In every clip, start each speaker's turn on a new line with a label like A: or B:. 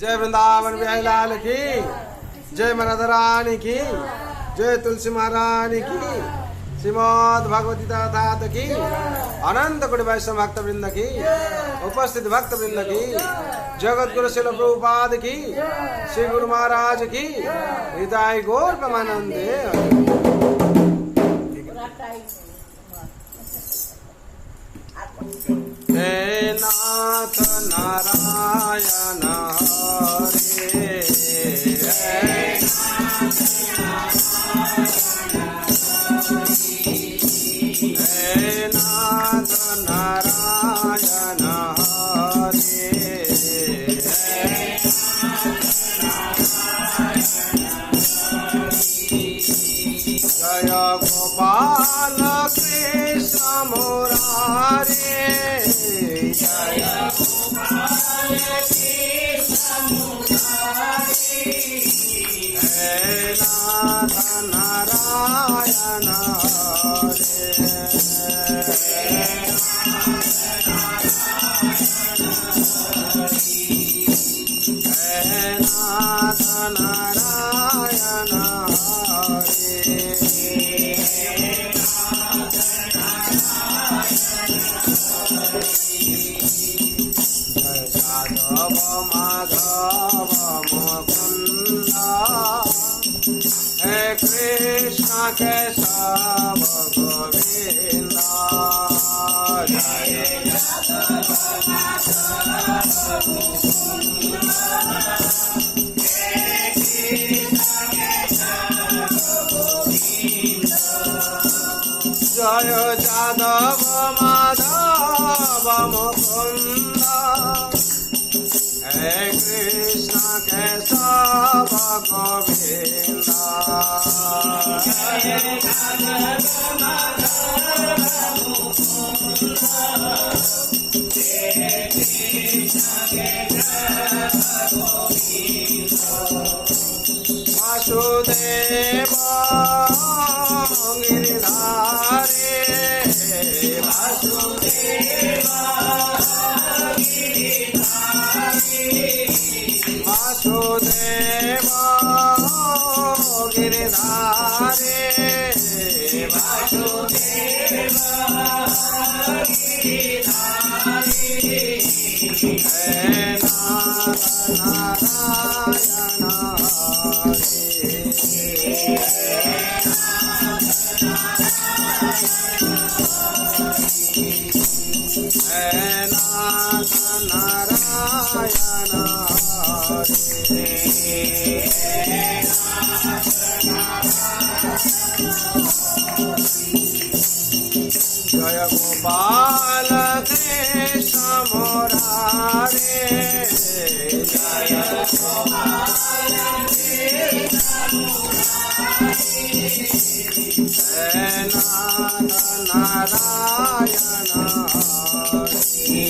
A: जय वृंदावन बिहारी लाल की, जय मनोहर रानी की, जय तुलसी महारानी की, श्रीमद् भगवती दाता की, अनंत कोटि वैष्णव भक्त वृंद की, उपस्थित भक्त वृंद की, जगत गुरु शिल प्रभुपाद की, श्री गुरु महाराज की, हृदय गौर प्रेमानंदे। हे नाथ नारायण हरे, हे नाथ नारायण हरे, जय गोपाल कृष्ण मुरारे, जय गोपाल कृष्ण मुरारे, हे नाथ नारायण हरे, हे नाथ नारायण हरे, माधव माधव मुकुंद, हे कृष्ण केशव गोविंद, जय जय जादव माधव मुकुंद, हे कृष्ण केशव गोविंद, जय जादव माधव मुकुंद, हे कृष्ण केशव गोविंद, वासुदेव गिरिधारे, वासुदेव वासुदेव गिरिधारे, वासुदेव गिरिधारे, हे नाथ नारायण हरे, हे नाथ नारायण हरे, जय गोपाल कृष्ण मुरारे, जय गोपाल कृष्ण मुरारे, हे नाथ नारायण हरे,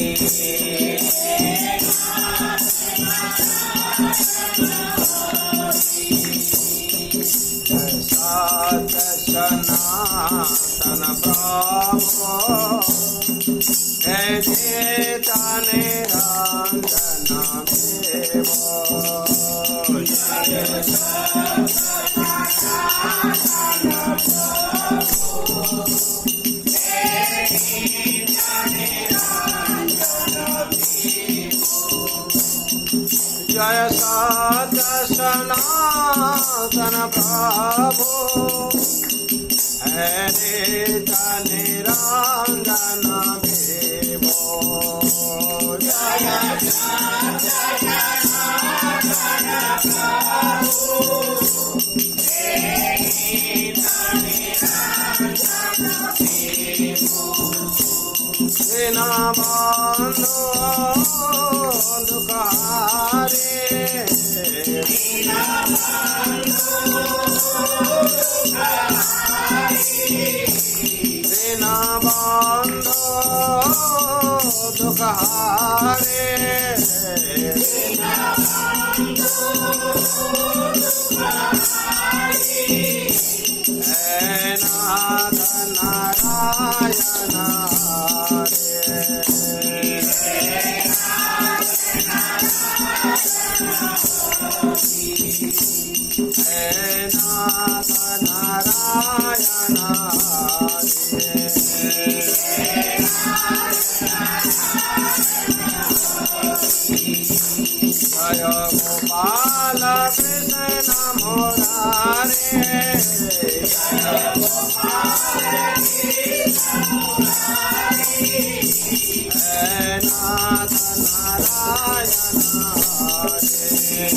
A: सत सनातन प्रभु, हे चेता निरंजन देवो, जय जय सत सनातन प्रभु, हे चेता निरंजन देवो, जय सत सनातन प्रभु, हे चेता निरंजन देवो, दीनबंधु दुःखहारे, दीनबंधु दुःखहारे, हे नाथ नारायण हरे, जय गोपाल कृष्ण मुरारे जय गोपाल कृष्ण मुरारे हे नाथ नारायण हरे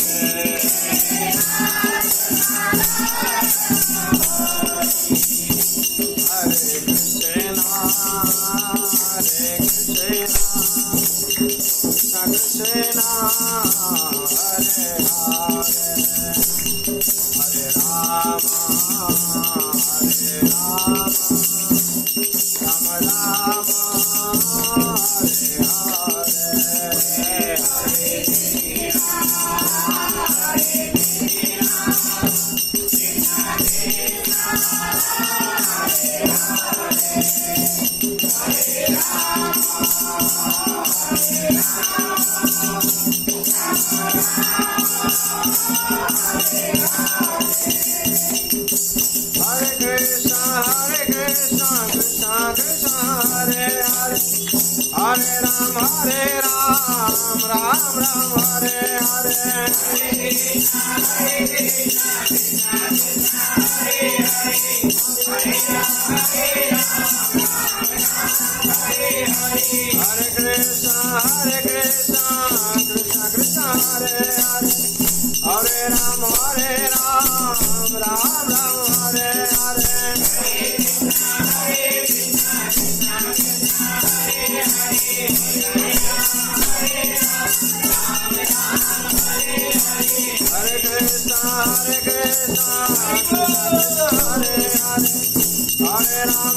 A: कृष्ण कृष्ण हरे हरे राम राम राम हरे Hare Krishna Krishna Krishna Hare Hare Hare Ram Ram Ram Hare Hare Hare Krishna Krishna Krishna Hare Hare Hare Krishna Krishna Krishna Hare Hare Hare Ram Ram Ram Hare Hare Hare Krishna Hare Hare Hare Ram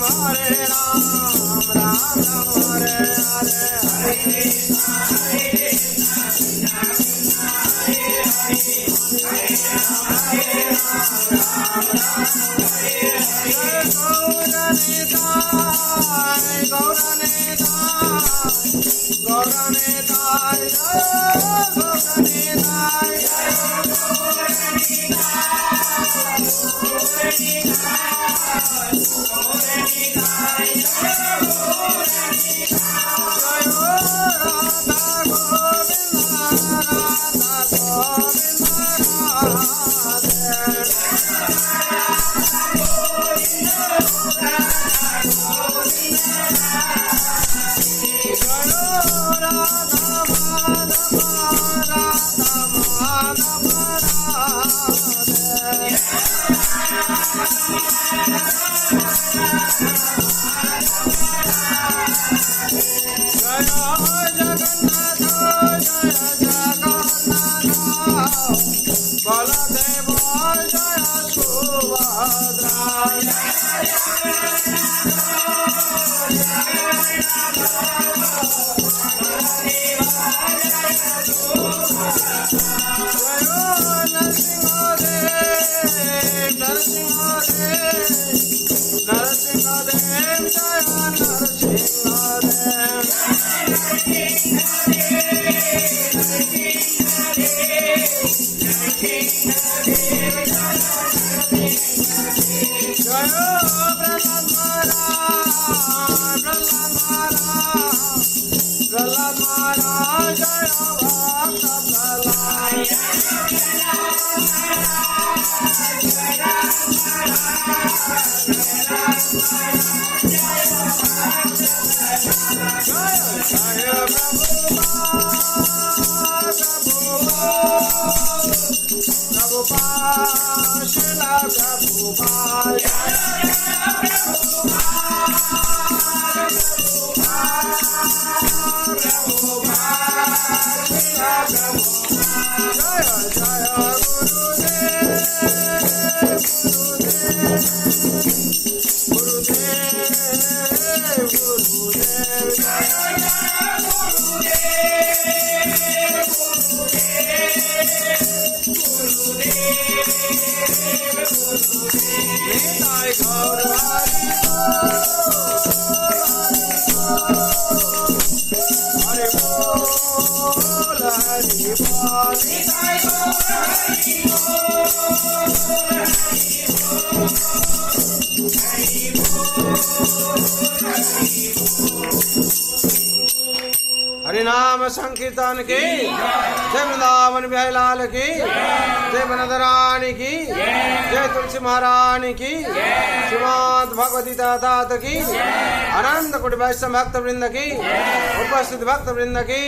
A: Ram Ram Hare Hare Hare Krishna संकीर्तन की जय वृंदावन बिहारी लाल की जय वनधरानी की जय तुलसी महारानी की श्रीमद् भगवती तात की अनंत कोटि वैष्णव भक्त वृंद की उपस्थित भक्त वृंद की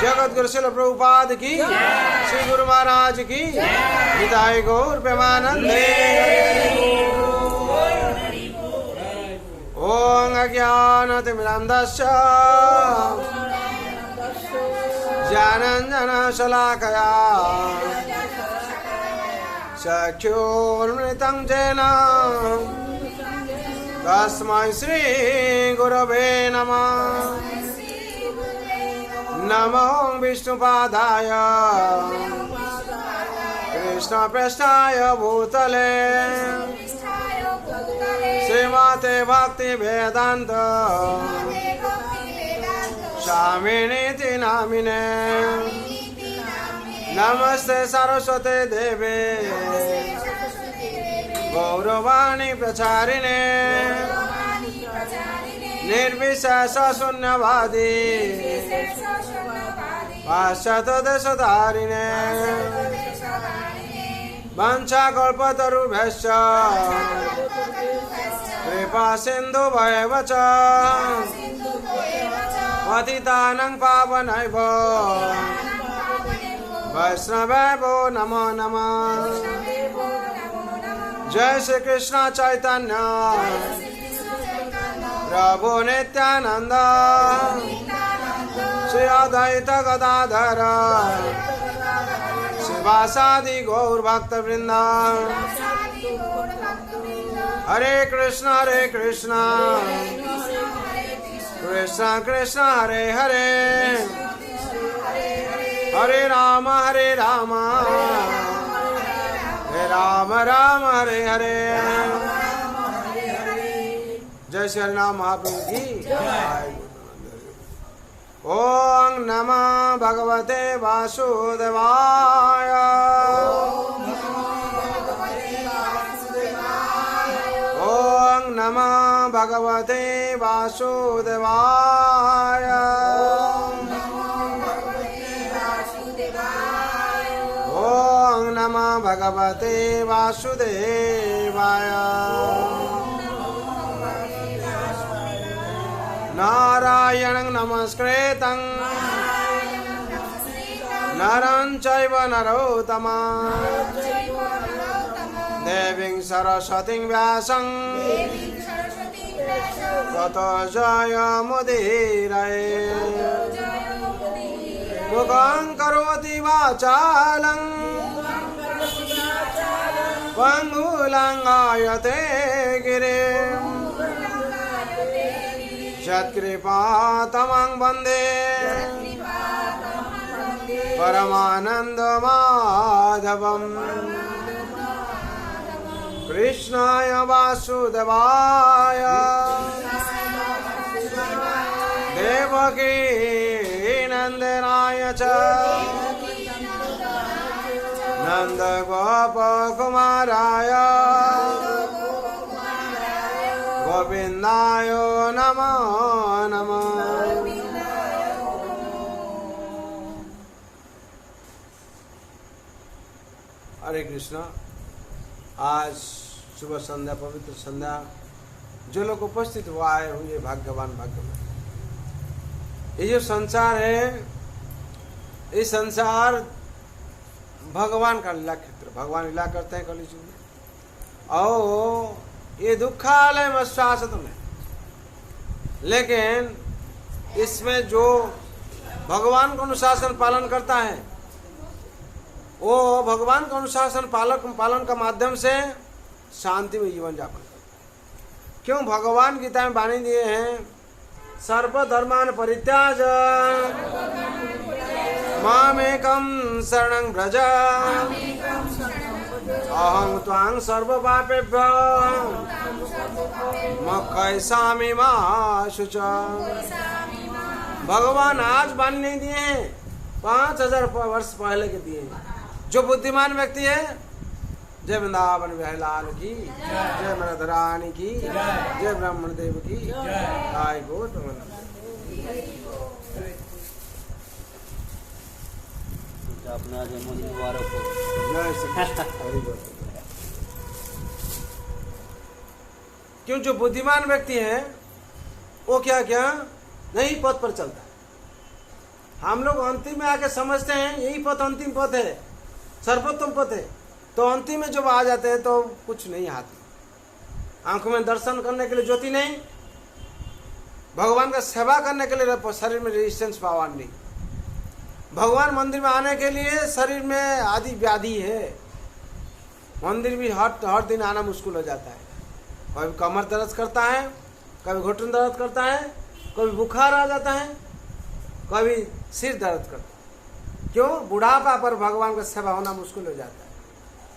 A: जगत गुरु शिल प्रभुपाद की श्री गुरु महाराज की निताय गौर प्रेमानंदे। ओम अज्ञानतिमिरान्धस्य ज्ञानाञ्जनशलाकया चक्षुरुन्मिलितं येन तस्मै श्रीगुरवे नमः। नमो विष्णुपादाय कृष्णप्रेष्ठाय भूतले श्रीमते भक्ति वेदांत स्वामिनीति नामिने नमस्ते सरस्वती देवे गौरवाणी प्रचारिणे निर्विशेष शून्यवादी पाश्चात्य देशधारिणे वंशाकल्पतरुभ्यश्च कृपा सिन्धुभ्येव च पतितानां पावनेभ्यो वैष्णवेभ्यो नमो नमः। जय श्री कृष्ण चैतन्य प्रभु नित्यानंद श्री अद्वैत गदाधर शिवासादि गौर भक्त वृंद। हरे कृष्ण कृष्ण कृष्ण हरे हरे हरे राम हरे राम राम हरे हरे। जय श्री हरिनाम महाप्रभु की जय। ओम नमः भगवते वासुदेवाय ओम नमः भगवते वासुदेवाय ओम नमः भगवते वासुदेवाय। नारायणं नमस्कृतं नरं चैव नरोत्तमं देवीं सरस्वतीं व्यासं ततो जयमुदीरये। मुखं करोति वाचालं पङ्गुलङ्घयते गिरिं यत्कृपातमं वन्दे परमानन्दमाधवम्। कृष्णाय वासुदेवाय देवकी नन्दनाय च नन्दगोपकुमाराय गोविन्दाय नमो नमः। हरे कृष्ण। आज सुबह संध्या पवित्र संध्या जो लोग उपस्थित हुआ है हुए भाग्यवान भाग्यवान। ये जो संसार है ये संसार भगवान का लीला क्षेत्र, भगवान लीला करते हैं कलियुग में। और ये दुखालय में शाश्वत में, लेकिन इसमें जो भगवान का अनुशासन पालन करता है वो भगवान का अनुशासन पालन का माध्यम से शांति में जीवन यापन करता है। क्यों? भगवान गीता में वाणी दिए हैं सर्वधर्मान् परित्याज मामेकं शरणं व्रज अहं त्वां सर्वपापेभ्यो मोक्षयिष्यामि मा शुचा। भगवान आज वाणी नहीं दिए हैं, 5000 वर्ष पहले के दिए हैं। जो बुद्धिमान व्यक्ति है, जय वृंदावन बिहारी लाल की जय मनधरानी की जय ब्राह्मण देव की जय।
B: अपना जन्मदिन मुबारक हो।
A: जय श्री कृष्ण। हरि बोल। क्यों जो बुद्धिमान व्यक्ति है वो क्या क्या नहीं पथ पर चलता है। हम लोग अंतिम में आके समझते हैं यही पथ अंतिम पथ है, सर्वोत्तम पथ है, तो अंतिम में जब आ जाते हैं तो कुछ नहीं हाथ में। आंखों में दर्शन करने के लिए ज्योति नहीं, भगवान का सेवा करने के लिए शरीर में रेजिस्टेंस पावर नहीं, भगवान मंदिर में आने के लिए शरीर में आदि व्याधि है, मंदिर भी हर दिन आना मुश्किल हो जाता है। कभी कमर दर्द करता है, कभी घुटन दर्द करता है, कभी बुखार आ जाता है, कभी सिर दर्द करता है। क्यों? बुढ़ापा पर भगवान का सेवा होना मुश्किल हो जाता है।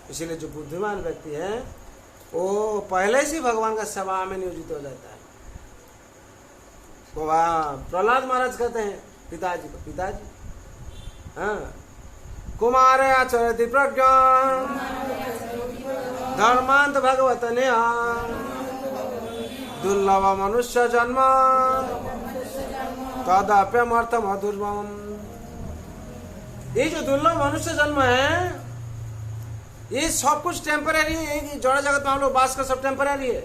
A: इसीलिए जो बुद्धिमान व्यक्ति है वो पहले से भगवान का सेवा में नियोजित हो जाता है। तो प्रहलाद महाराज कहते हैं पिताजी को, पिताजी हाँ कुमार आचरति प्रज्ञा धर्मांत भगवत नेहा दुर्लभ मनुष्य जन्म तदाप्यमर्थम अदुर्लभम। ये जो दुर्लभ मनुष्य जन्म है ये सब कुछ टेम्पररी है। जड़ जगत में हम लोग बास कर सब टेम्पररी है,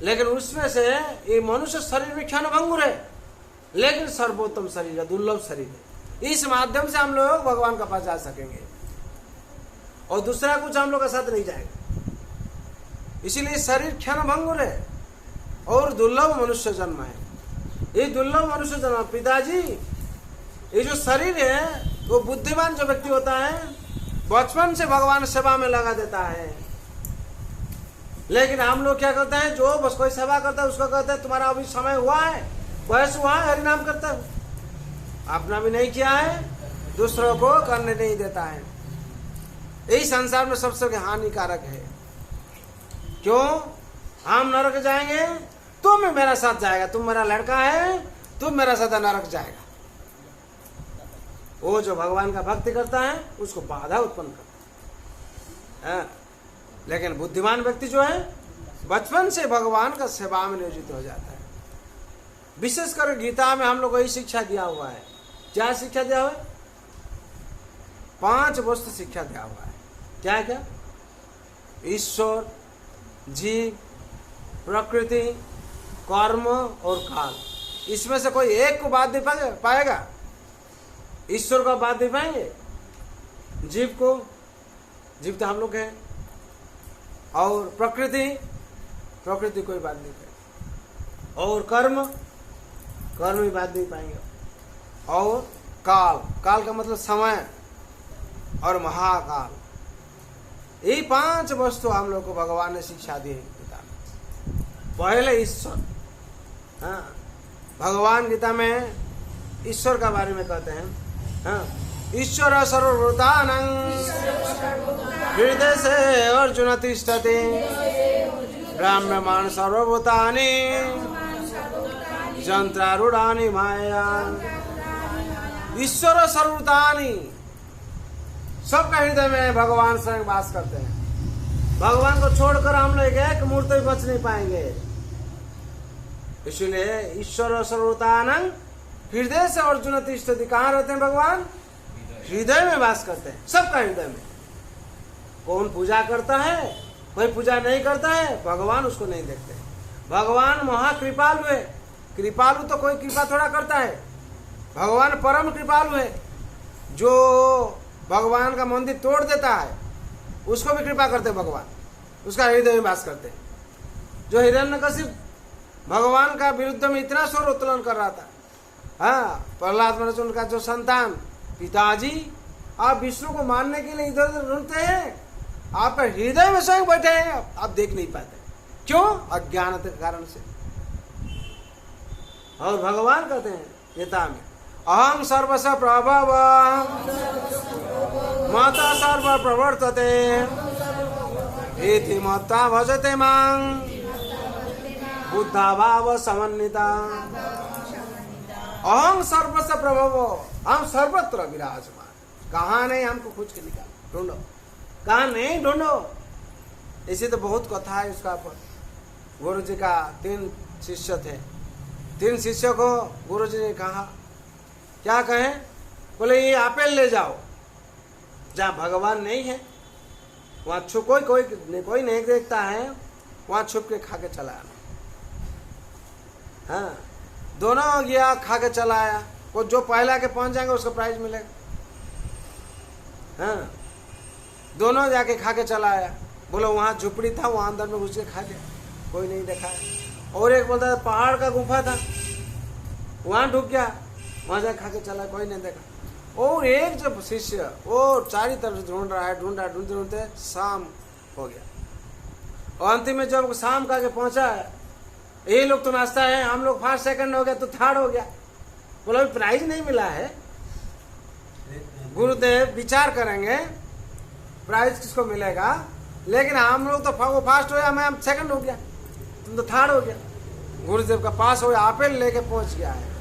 A: लेकिन उसमें से ये मनुष्य शरीर में क्षणभंगुर है, लेकिन सर्वोत्तम शरीर है, दुर्लभ शरीर है। इस माध्यम से हम लोग भगवान का पास जा सकेंगे और दूसरा कुछ हम लोग का साथ नहीं जाएगा। इसीलिए शरीर क्षणभंगुर है और दुर्लभ मनुष्य जन्म है। ये दुर्लभ मनुष्य जन्म पिताजी, ये जो शरीर है वो बुद्धिमान जो व्यक्ति होता है बचपन से भगवान सेवा में लगा देता है। लेकिन हम लोग क्या करते हैं, जो बस कोई सेवा करता है उसको कहते हैं तुम्हारा अभी समय हुआ है, वयस हुआ है, हरिनाम करता है। अपना भी नहीं किया है, दूसरों को करने नहीं देता है। यही संसार में सबसे हानिकारक है। क्यों? हम नरक जाएंगे, तुम मेरा साथ जाएगा, तुम मेरा लड़का है, तुम मेरा साथ नरक जाएगा। वो जो भगवान का भक्ति करता है उसको बाधा उत्पन्न करता है। लेकिन बुद्धिमान व्यक्ति जो है बचपन से भगवान का सेवा में नियोजित हो जाता है। विशेषकर गीता में हम लोग को यही शिक्षा दिया हुआ है। क्या शिक्षा दिया हुआ है? 5 वस्तु शिक्षा दिया हुआ है। क्या क्या? ईश्वर, जीव, प्रकृति, कर्म और काल। इसमें से कोई एक को बात नहीं पाएगा। ईश्वर को बात नहीं पाएंगे, जीव को, जीव तो हम लोग हैं, और प्रकृति कोई बात नहीं पाएगी, और कर्म भी बात नहीं पाएंगे, और काल का मतलब समय और महाकाल। ये 5 वस्तु हम लोग को भगवान ने शिक्षा दी है गीता में। पहले ईश्वर, हाँ भगवान गीता में ईश्वर का बारे में कहते हैं, हाँ ईश्वर सर्वभूतानां हृदय से अर्जुन तिष्ठति ब्राह्मण सर्वभूतानि यंत्रारूढ़ानि माया। ईश्वर सर्वभूतानि, सबका हृदय में भगवान स्वयं वास करते हैं। भगवान को छोड़कर हम लोग एक मुहूर्त भी बच नहीं पाएंगे। इसलिए ईश्वर सर्वभूतानां हृदय से अर्जुन तिष्ठति। कहाँ रहते हैं भगवान? हृदय में वास करते हैं, सबका हृदय में। कौन पूजा करता है, कोई पूजा नहीं करता है, भगवान उसको नहीं देखते। भगवान महाकृपालु है। कृपालु तो कोई कृपा थोड़ा करता है, भगवान परम कृपालु है। जो भगवान का मंदिर तोड़ देता है उसको भी कृपा करते भगवान, उसका हृदय में वास करते हैं। जो हिरण्यकशिप भगवान का विरुद्ध में इतना शोर उत्तोलन कर रहा था, हाँ प्रहलाद महाराज उनका जो संतान, पिताजी आप विष्णु को मारने के लिए इधर उधर ढूंढते हैं, आपका हृदय में स्वयं बैठे हैं, आप देख नहीं पाते। क्यों? अज्ञानता के कारण से। और भगवान कहते हैं गीता में, अहं सर्वस्व प्रभव माता सर्व प्रवर्तते इति मत्ता भजते मां बुद्धा भाव समन्विता। अहं सर्वस्व प्रभव, हम सर्वत्र विराजमान। कहाँ नहीं, हमको खोज के निकालो, ढूंढो। कहाँ नहीं, ढूंढो। इसी तो बहुत कथा है उसका पर। गुरु जी का 3 शिष्य थे, 3 शिष्यों को गुरु जी ने कहा, क्या कहें? बोले ये आपेल ले जाओ, जहाँ भगवान नहीं है वहाँ छुप कोई नहीं देखता है, वहाँ छुप के खा के चला आना। हाँ, दोनों गया खा के चला आया, वो जो पहला के पहुंच जाएंगे उसको प्राइज मिलेगा। हाँ, दोनों जाके खा के चला आया। बोलो वहाँ झुपड़ी था, वहाँ अंदर में घुस के खा लिया, कोई नहीं देखा। और एक बोलता था पहाड़ का गुफा था, वहाँ ढुक गया, वहाँ जाके खा के चला, कोई नहीं देखा। और एक जब शिष्य वो चारी तरफ से ढूंढ रहा है, ढूंढते ढूंढते शाम हो गया। और अंतिम में जब शाम का के पहुंचा है, ये लोग तो नाश्ता है, हम लोग फर्स्ट सेकंड हो गया तो थर्ड हो गया। बोला अभी प्राइज नहीं मिला है, गुरुदेव विचार करेंगे प्राइज किसको मिलेगा, लेकिन हम लोग तो वो फास्ट हो गया, मैं सेकंड हो गया, तुम तो थर्ड हो गया। गुरुदेव का पास हो गया, आपेल लेके पहुंच गया है।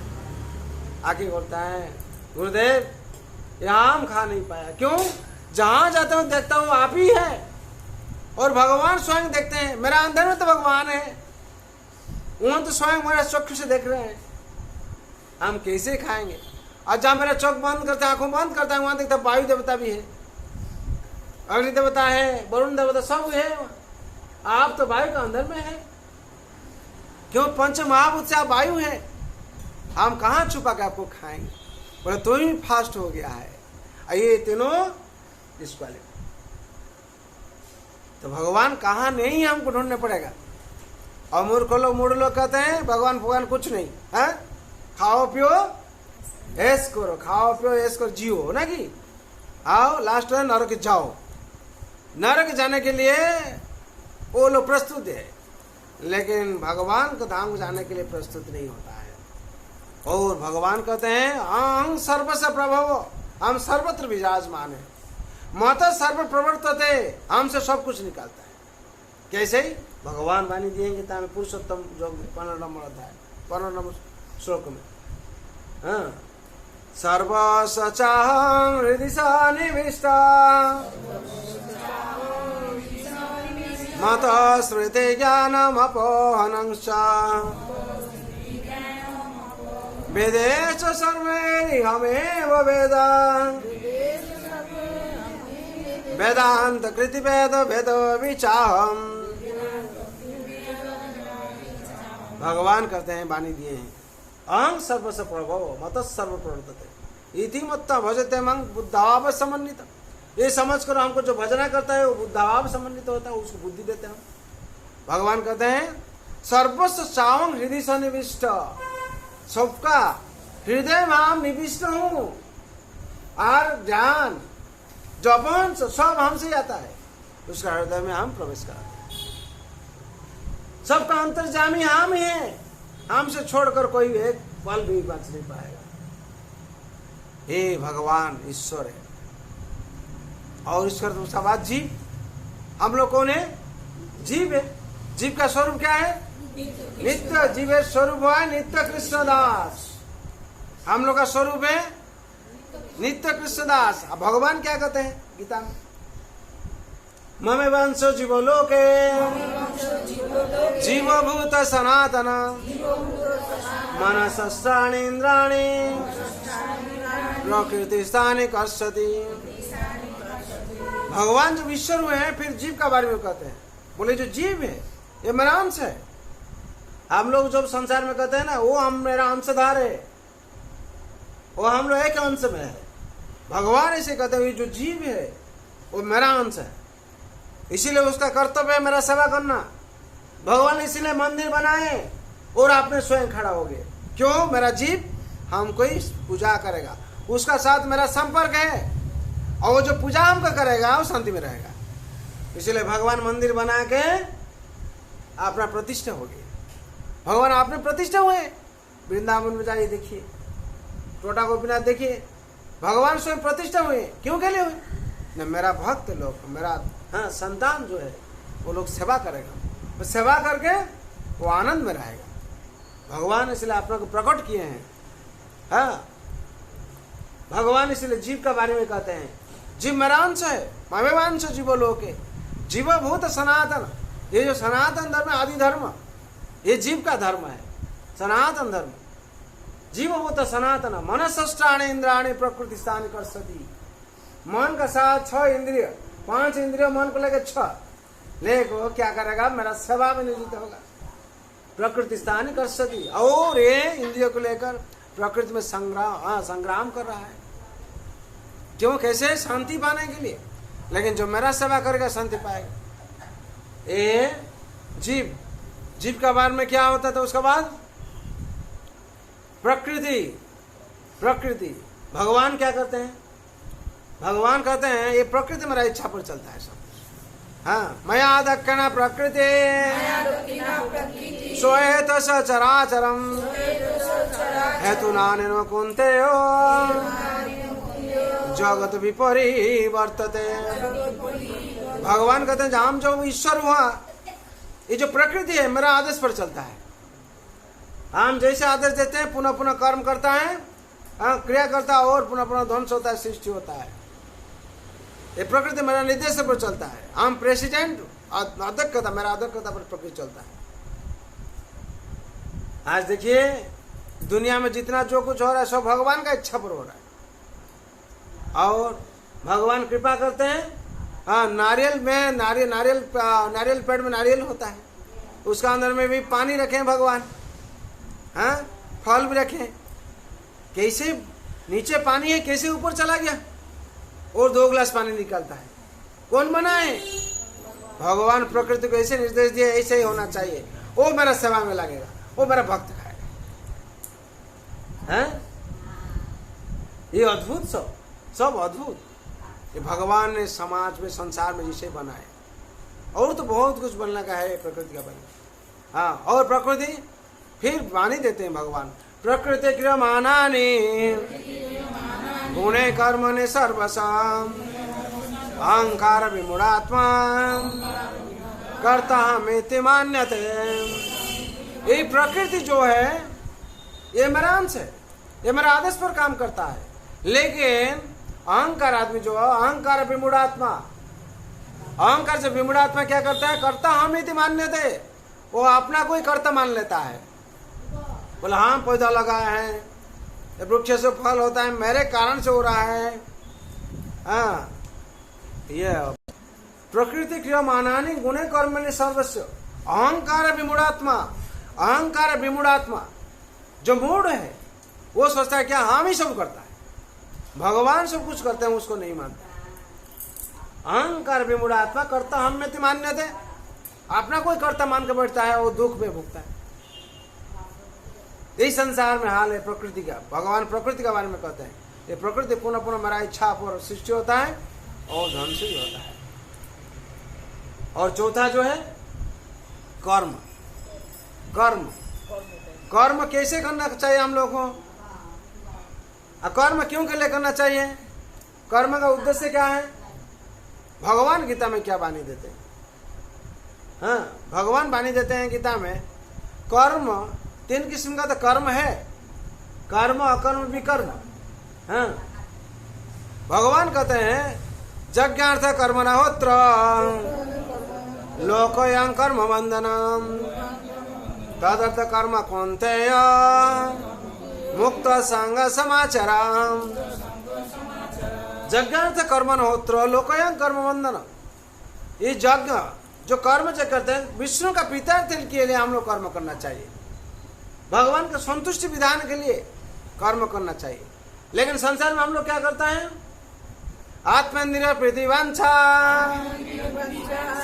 A: आके बोलता है गुरुदेव ये आम खा नहीं पाया, क्यों? जहां जाता हूं देखता हूं आप ही है, और भगवान स्वयं देखते हैं, मेरा अंदर में तो भगवान है, वहां तो स्वयं मेरा चक्षु से देख रहे हैं, हम कैसे खाएंगे? और जहां मेरा चौक बंद करता है, आंखों बंद करता है, वहां देखता वायु देवता भी है, अग्नि देवता है, वरुण देवता सब है। आप तो वायु का अंदर में है, क्यों? पंच महाभूत से आप वायु है, हम कहाँ छुपा के आपको खाएंगे? बोले तो ही फास्ट हो गया है। ये तीनों इसको ले, तो भगवान कहाँ नहीं हमको ढूंढने पड़ेगा। और मूर्ख लोग कहते हैं भगवान कुछ नहीं है, खाओ पियो ऐश करो, खाओ पियो ऐश करो, जियो ना कि आओ लास्ट में नरक जाओ। नरक जाने के लिए वो लोग प्रस्तुत है, लेकिन भगवान का धाम जाने के लिए प्रस्तुत नहीं होता है। और भगवान कहते हैं अहं सर्वस्य प्रभव, हम सर्वत्र विराजमान है, माता सर्व प्रवर्तते, हमसे सब कुछ निकलता है। कैसे ही भगवान वाणी दिए गीता में पुरुषोत्तम योग में 15 नंबर अध्याय 15 नंबर श्लोक में, हाँ, सर्वसचाहं हृदि सन्निविष्टा माता श्रुते ज्ञानम अपोहनं च वेदेश सर्वे हमेव वेदा वेदांत कृति वेद वेद विचाहम। भगवान कहते हैं वाणी दिए हैं अहं सर्वस्य प्रभव मत सर्व प्रवर्तते इति मत्ता भजते मंग बुद्धाभाव समन्वित। ये समझ कर हमको जो भजना करता है वो बुद्धाभाव समन्वित होता है, उसको बुद्धि देते हैं। भगवान कहते हैं सर्वस्व चावं हृदय सन्निविष्ट, सबका हृदय में हम निविष्ट हूँ, और ज्ञान जपन सब हमसे आता है, उसका हृदय में हम प्रवेश कराते हैं। सबका अंतर्जामी हम ही है, हमसे छोड़कर कोई एक पल भी बच नहीं पाएगा। हे भगवान ईश्वर है, और ईश्वर दूसरा बात जीव, हम लोग कौन है? जीव है। जीव का स्वरूप क्या है? नित्य। जीव स्वरूप है नित्य कृष्णदास, हम लोग का स्वरूप है नित्य कृष्णदास। अब भगवान क्या कहते हैं गीता में? ममे वंशो जीवलोके जीवभूत सनातन मनसस्त्राणि इंद्राणि प्रकृति स्थानि कर्षति। भगवान जब ईश्वर हुए हैं फिर जीव का बारे में कहते हैं, बोले जो जीव है ये मेरा अंश है। हम लोग जब संसार में कहते हैं ना वो हम मेरा अंशधार है, वो हम लोग एक अंश में है। भगवान ऐसे कहते हैं जो जीव है वो मेरा अंश है, इसीलिए उसका कर्तव्य है मेरा सेवा करना। भगवान इसीलिए मंदिर बनाए और आपने स्वयं खड़ा हो गए, क्यों? मेरा जीव हमको ही पूजा करेगा, उसका साथ मेरा संपर्क है, और वो जो पूजा हमको करेगा वो शांति में रहेगा। इसलिए भगवान मंदिर बना के अपना प्रतिष्ठा हो गई। भगवान आपने प्रतिष्ठा हुए, वृंदावन में जाइए देखिए, टोटा गोपीनाथ देखिए, भगवान स्वयं प्रतिष्ठा हुए। क्यों के लिए हुए? न मेरा भक्त लोग, मेरा संतान जो है वो लोग सेवा करेगा, वो सेवा करके वो आनंद में रहेगा। भगवान इसलिए अपने को प्रकट किए हैं। हाँ, भगवान इसलिए जीव का बारे में कहते हैं जीव मेरा अंश है, ममेवांश जीवो लोके जीवभूत सनातन। ये जो सनातन धर्म है, आदि धर्म, ये जीव का धर्म है, सनातन धर्म। जीवभूत सनातन मनसष्टानि इंद्राणि प्रकृति स्थानि कर्षति। मन का साथ 6 इंद्रिय, 5 इंद्रिय मन को लेकर 6, लेकिन वो क्या करेगा, मेरा सेवा में नियोजित होगा। प्रकृति स्थान कर सती, और ये इंद्रियों को लेकर प्रकृति में संग्राम कर रहा है। क्यों? कैसे? शांति पाने के लिए। लेकिन जो मेरा सेवा करेगा शांति पाएगा। ये जीव का बारे में क्या होता था उसके बाद? प्रकृति। भगवान क्या करते हैं? भगवान कहते हैं ये प्रकृति मेरा इच्छा पर चलता है सब। हाँ, मया दक्षिण प्रकृति सोहेत सचराचरम हेतु नानिनो कुंते जगत विपरिवर्तते। भगवान कहते हैं हम जो ईश्वर हुआ, ये जो प्रकृति है मेरा आदेश पर चलता है। हम जैसे आदेश देते हैं पुनः पुनः कर्म करता है, क्रिया करता है और पुनः पुनः ध्वंस होता है, सृष्टि होता है। ये प्रकृति मेरा निर्देश पर चलता है। हम प्रेसिडेंट अध्यक्षता, मेरा अध्यक्षता पर प्रकृति चलता है। आज देखिए दुनिया में जितना जो कुछ हो रहा है सब भगवान का इच्छा पर हो रहा है। और भगवान कृपा करते हैं। हाँ, नारियल पेड़ में नारियल होता है, उसका अंदर में भी पानी रखे भगवान। हाँ, फल भी रखे। कैसे नीचे पानी है, कैसे ऊपर चला गया और 2 गिलास पानी निकलता है? कौन बनाए? भगवान प्रकृति को ऐसे निर्देश दिए, ऐसे ही होना चाहिए, वो मेरा सेवा में लगेगा, वो मेरा भक्त खाएगा। हैं? ये अद्भुत सब अद्भुत ये भगवान ने समाज में, संसार में जिसे बनाए। और तो बहुत कुछ बनने का है प्रकृति का बना। हाँ, और प्रकृति फिर वाणी देते हैं भगवान, प्रकृति क्रियमाणानि गुणे कर्मणि सर्वसाम अहंकार विमूढ़ात्मा कर्ताहमिति मान्यते। ये प्रकृति जो है ये मेरा अंश है, ये मेरा आदेश पर काम करता है। लेकिन अहंकार आदमी जो है, अहंकार विमूढ़ात्मा, अहंकार से विमूढ़ात्मा क्या करता है? कर्ता हम इति मान्यते, वो अपना कोई कर्ता मान लेता है। बोला हाँ पौधा लगाया है, वृक्ष से फल होता है, मेरे कारण से हो रहा है। हाँ, ये प्रकृति क्रियमाणानि गुणे कर्मणि सर्वस्य अहंकार विमूढ़ात्मा जो मूढ़ है वो सोचता है क्या हम ही सब करता है, भगवान सब कुछ करते हैं, उसको नहीं मानता। अहंकार विमूढ़ात्मा कर्ता हम में मान्यते, अपना कोई कर्ता मान के बैठता है, वो दुख में भुगता है। यही संसार में हाल है प्रकृति का। भगवान प्रकृति के बारे में कहते हैं ये प्रकृति पुनः पुनः मेरा इच्छा पर सृष्टि होता है और ध्वंस भी होता है। और चौथा जो है कर्म। कर्म कैसे करना चाहिए हम लोग को? कर्म क्यों के लिए करना चाहिए? कर्म का उद्देश्य क्या है? भगवान गीता में क्या वाणी देते हैं? हाँ, भगवान वाणी देते हैं गीता में, कर्म 3 किस्म का तो कर्म है, कर्म, अकर्म, विकर्म। हाँ, भगवान कहते हैं यज्ञार्थ कर्मणोऽत्र लोकयं कर्म बंधनम तदर्थ कर्म कौन्तेय मुक्त संग समाचारम। यज्ञार्थ कर्मणोऽत्र लोकयं कर्म बंधनम। ये यज्ञ जो कर्म जो करते हैं विष्णु का प्रीत्यर्थ के लिए हम लोग कर्म करना चाहिए, भगवान के संतुष्टि विधान के लिए कर्म करना चाहिए। लेकिन संसार में हम लोग क्या करते हैं? आत्मेन्द्रिय प्रतिवांछा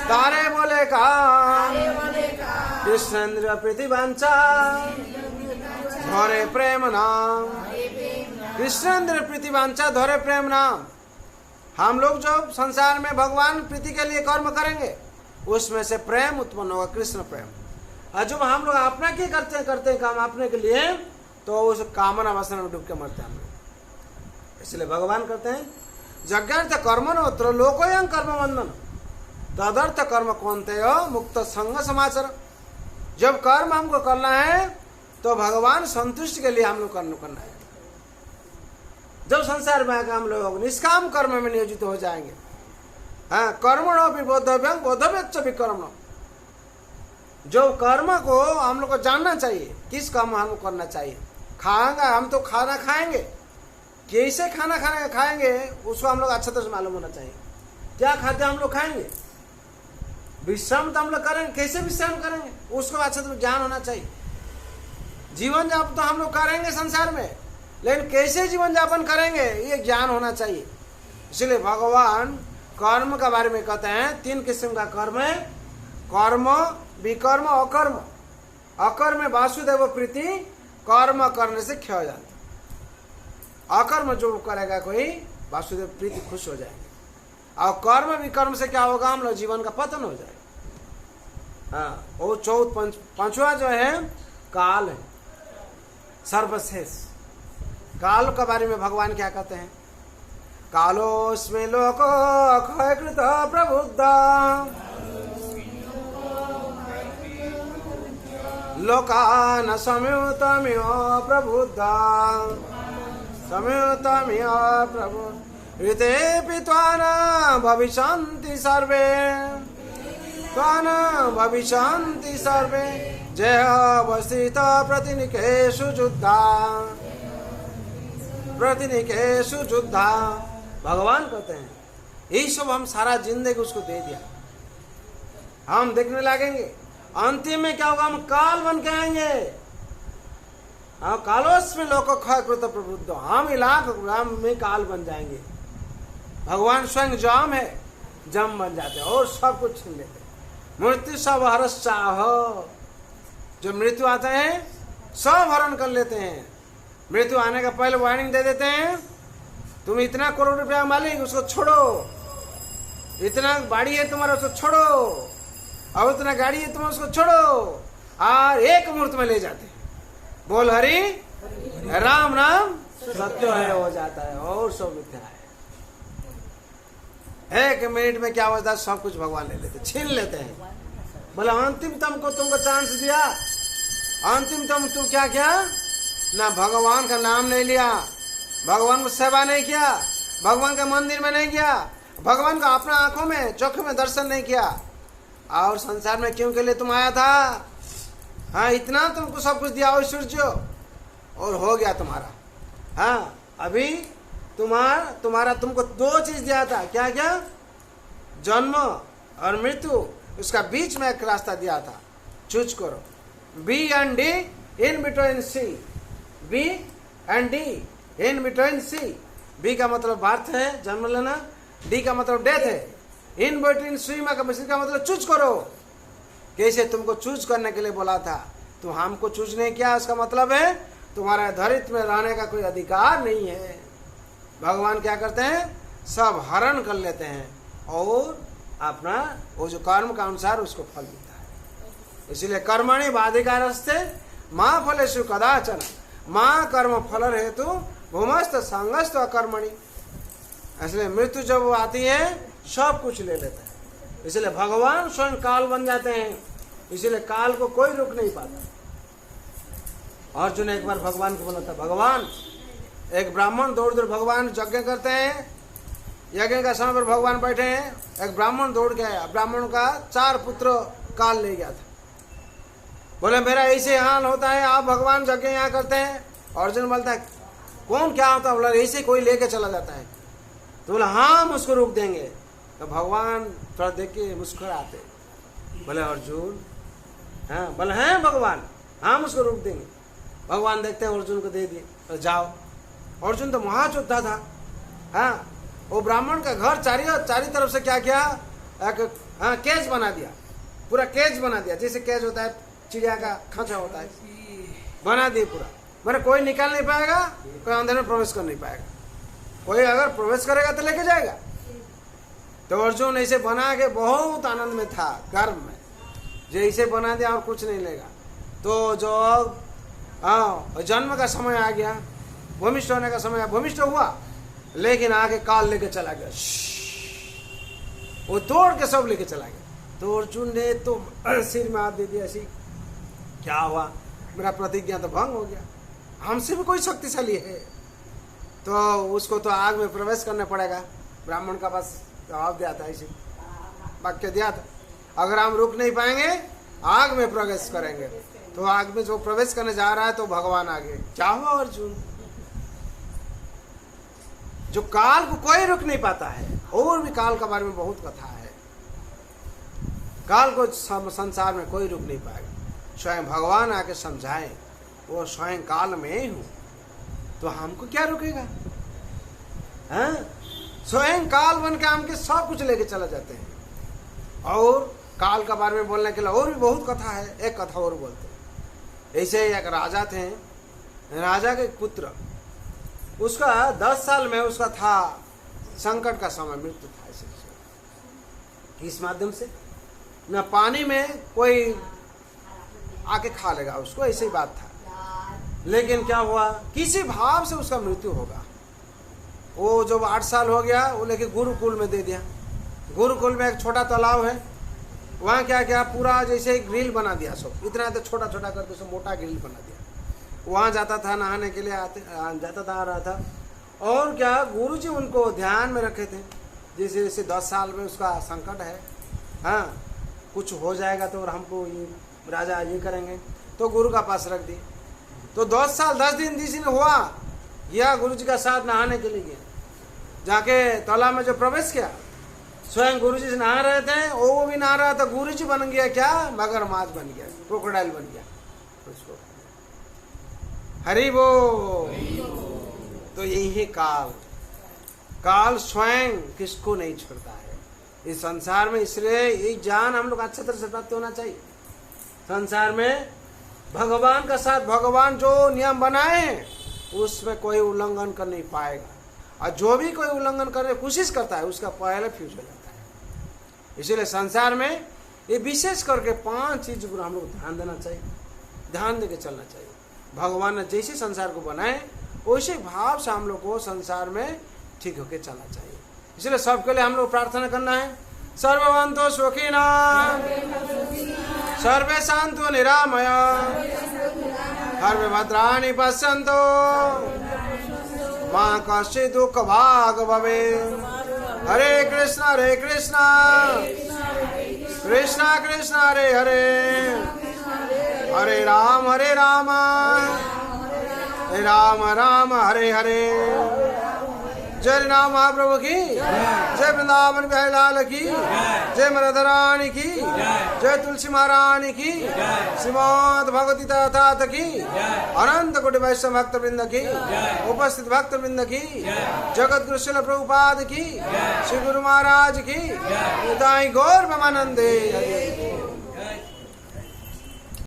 A: तारे बोले का कृष्णेन्द्रिय प्रतिवांछा धोरे प्रेम नाम। कृष्णेन्द्रिय प्रतिवांछा धोरे प्रेम नाम। हम लोग जो संसार में भगवान प्रीति के लिए कर्म करेंगे उसमें से प्रेम उत्पन्न होगा, कृष्ण प्रेम। और जब हम लोग अपना की करते हैं काम अपने के लिए, तो उस कामना वासना में डूब के मरते हैं हम लोग। इसलिए भगवान कहते हैं यज्ञार्थ कर्मणोऽत्र लोकयं कर्म बंधन तदर्थ कर्म कौन्तेय मुक्त संग समाचार। जब कर्म हमको करना है तो भगवान संतुष्टि के लिए हम लोग कर्म करना है। जब संसार में आकर हम लोग निष्काम कर्म में नियोजित हो जाएंगे, हाँ, कर्मणो भी बोधव्यं बोधव्यच्च विकर्मणो। जो कर्म को हम लोग को जानना चाहिए, किस कर्म हमको करना चाहिए। खाएंगे हम तो खाना खाएंगे कैसे खाना खाएंगे उसको हम लोग अच्छा तरह से मालूम होना चाहिए। क्या खाते हम लोग खाएंगे, विश्राम तो हम लोग करेंगे, कैसे विश्राम करेंगे उसको अच्छा तरह ज्ञान होना चाहिए। जीवन यापन तो हम लोग करेंगे संसार में, लेकिन कैसे जीवन यापन करेंगे ये ज्ञान होना चाहिए। इसलिए भगवान कर्म के बारे में कहते हैं 3 किस्म का कर्म है, कर्म, विकर्म, अकर्म। अकर्म में वासुदेव प्रीति, कर्म करने से क्षय हो जाती। अकर्म जो करेगा कोई वासुदेव प्रीति खुश हो जाएंगे, और कर्म विकर्म से क्या होगा, हम लोग जीवन का पतन हो जाएगा। हाँ, वो पांचवा जो है काल है, सर्वशेष। काल के बारे में भगवान क्या कहते हैं, कालोस्मि लोको अक्षयकृत प्रबुद्ध लोकान संयुतमिव प्रबुद्ध संयुतमिव प्रबुद्ध ऋतेऽपि त्वान भविष्यन्ति सर्वे त्वान भविष्यन्ति सर्वे जय अवस्थित प्रतिनिकेषु युद्धा प्रतिनिकेषु युद्धा। भगवान कहते हैं यही सब हम सारा जिंदगी उसको दे दिया, हम देखने लगेंगे अंतिम में क्या होगा, हम काल बन के आएंगे। हाँ, कालोस्मि लोको क्षयकृत प्रबुद्ध, हम इलाक राम में काल बन जाएंगे। भगवान स्वयं जाम है, जम बन जाते हैं और सब कुछ छीन लेते हैं। मृत्यु सब हरस चाह, जो मृत्यु आता है सब हरण कर लेते हैं। मृत्यु आने का पहले वार्निंग दे देते हैं, तुम इतना करोड़ रुपया मालिक उसको छोड़ो, इतना बाड़ी है तुम्हारा उसको छोड़ो, और इतना गाड़ी है तुम उसको छोड़ो, और एक मुहूर्त में ले जाते हैं। बोल हरि राम नाम सत्य है हो जाता है और सब मिथ्या है। 1 मिनट में क्या होता है, सब कुछ भगवान ले लेते, छीन लेते हैं। बोला अंतिम तुमको चांस दिया, अंतिम तुम क्या किया ना, भगवान का नाम नहीं लिया, भगवान को सेवा नहीं किया, भगवान का मंदिर में नहीं गया, भगवान का अपना आंखों में चौखों में दर्शन नहीं किया। और संसार में क्यों के लिए तुम आया था, हाँ इतना तुमको सब कुछ दिया ऐश्वर्य और हो गया तुम्हारा। हाँ अभी तुम्हारा तुमको 2 चीज दिया था, क्या क्या, जन्म और मृत्यु, उसका बीच में एक रास्ता दिया था, चूज करो, B and D in between C, B and D in between C. B का मतलब बर्थ है, जन्म लेना, डी का मतलब डेथ है, इन बिटवीन सी का मतलब चूज करो। कैसे तुमको चूज करने के लिए बोला था, तुम हमको चूज नहीं किया, उसका मतलब है तुम्हारा धरित्र में रहने का कोई अधिकार नहीं है। भगवान क्या करते हैं, सब हरण कर लेते हैं और अपना वो जो कर्म का अनुसार उसको फल मिलता है। इसलिए कर्मणि बाधिकारस्ते माँ फलेषु कदाचन माँ कर्म फल हेतु भूमस्त संगस्त अकर्मणि। इसलिए मृत्यु जब वो आती है सब कुछ ले लेता है। इसलिए भगवान स्वयं काल बन जाते हैं, इसलिए काल को कोई रोक नहीं पाता। अर्जुन एक बार भगवान को बोला था, भगवान, एक ब्राह्मण दौड़ भगवान यज्ञ करते हैं, यज्ञ का समय पर भगवान बैठे हैं, एक ब्राह्मण दौड़ के आया, ब्राह्मण का 4 पुत्र काल ले गया था। बोले मेरा ऐसे हाल होता है, आप भगवान यज्ञ यहाँ करते हैं। अर्जुन बोलता है कौन क्या होता है, बोला ऐसे कोई लेके चला जाता है। तो बोला हाँ हम उसको रोक देंगे। तो भगवान थोड़ा देख के मुस्कुराते, बोले अर्जुन, हाँ बोले हैं भगवान, हम उसको रोक देंगे। भगवान देखते हैं अर्जुन को दे दिए, तो जाओ। अर्जुन तो महायोद्धा था। हाँ वो ब्राह्मण का घर चारी तरफ से क्या किया, एक केज बना दिया, पूरा केज बना दिया, जैसे केज होता है चिड़िया का खांचा होता है, बना दिए पूरा। मैंने कोई निकाल नहीं पाएगा, कोई अंदर में प्रवेश कर नहीं पाएगा, कोई अगर प्रवेश करेगा तो लेके जाएगा। तो अर्जुन ऐसे बना के बहुत आनंद में था, गर्व में, जो ऐसे बना दिया और कुछ नहीं लेगा। तो जो जन्म का समय आ गया, भूमिष्ठ होने का समय, भूमिष्ठ हुआ, लेकिन आगे काल लेके चला गया, वो तोड़ के सब लेके चला गया। तो अर्जुन ने तो सिर में हाथ दे दिया, ऐसी क्या हुआ, मेरा प्रतिज्ञा तो भंग हो गया, हमसे भी कोई शक्तिशाली है, तो उसको तो आग में प्रवेश करना पड़ेगा। ब्राह्मण का पास जवाब दिया था, ऐसे वाक्य दिया था, अगर हम रुक नहीं पाएंगे आग में प्रवेश करेंगे। तो आग में जो प्रवेश करने जा रहा है तो भगवान आगे, क्या हुआ अर्जुन, जो काल को कोई रुक नहीं पाता है। और भी काल के बारे में बहुत कथा है। काल को संसार में कोई रुक नहीं पाएगा। स्वयं भगवान आके समझाए, वो स्वयं काल में ही हूं, तो हमको क्या रुकेगा? हाँ? स्वयं काल बन के हमके सब कुछ लेके चला जाते हैं। और काल के बारे में बोलने के लिए और भी बहुत कथा है। एक कथा और बोलते हैं। ऐसे एक राजा थे, राजा के पुत्र, उसका 10 साल में उसका था संकट का समय, मृत्यु था। ऐसे किस माध्यम से? न पानी में कोई आके खा लेगा उसको, ऐसी बात था। लेकिन क्या हुआ, किसी भाव से उसका मृत्यु होगा। वो जब 8 साल हो गया, वो लेके गुरुकुल में दे दिया। गुरुकुल में एक छोटा तालाब है, वहाँ क्या क्या पूरा जैसे ग्रिल बना दिया, सब इतना तो छोटा छोटा करके सब मोटा ग्रिल बना दिया। वहाँ जाता था नहाने के लिए, जाता था, आ रहा था। और क्या गुरुजी उनको ध्यान में रखे थे, जैसे जैसे 10 साल में उसका संकट है, हाँ कुछ हो जाएगा तो और हमको ये राजा ये करेंगे, तो गुरु का पास रख दिए। तो 10 साल 10 दिन 20 दिन हुआ, यह गुरुजी का साथ नहाने के लिए गया। जाके तालाब में जो प्रवेश किया, स्वयं गुरुजी से नहा रहे थे, वो भी नहा रहा था। गुरुजी बन गया क्या? मगरमच्छ बन गया, क्रोकोडाइल बन गया उसको। हरि बोल। तो यही है काल। काल स्वयं किसको नहीं छोड़ता है इस संसार में। इसलिए ये ज्ञान हम लोग अच्छी तरह से प्राप्त होना चाहिए। संसार में भगवान का साथ, भगवान जो नियम बनाए हैं उसमें कोई उल्लंघन कर नहीं पाएगा। और जो भी कोई उल्लंघन करने की कोशिश करता है उसका पहले फ्यूज हो जाता है। इसीलिए संसार में ये विशेष करके 5 चीज पर हम लोग ध्यान देना चाहिए, ध्यान देके चलना चाहिए। भगवान ने जैसे संसार को बनाए वैसे भाव से हम लोग को संसार में ठीक होके चलना चाहिए। इसलिए सबके लिए हम लोग प्रार्थना करना है, सर्वभवन्तु सुखिनः, सर्वे सन्तु निरामयाः, सर्वे भद्राणि पश्यन्तु, मा कश्चित् दुःखभाग् भवेत्। हरे कृष्णा कृष्णा कृष्णा हरे हरे, हरे राम हरे राम राम हरे हरे। जय राम महाप्रभु की जय, वृंदावन बिहारी लाल की जय, राधा रानी की जय, तुलसी महारानी की, श्रीमद् भगवती तात की, अनंत कोटि वैष्णव भक्त वृंद की, उपस्थित भक्त वृंद की, जगत गुरु श्रील प्रभुपाद की, श्री गुरु महाराज की, गौर ब्रह्मानंदे।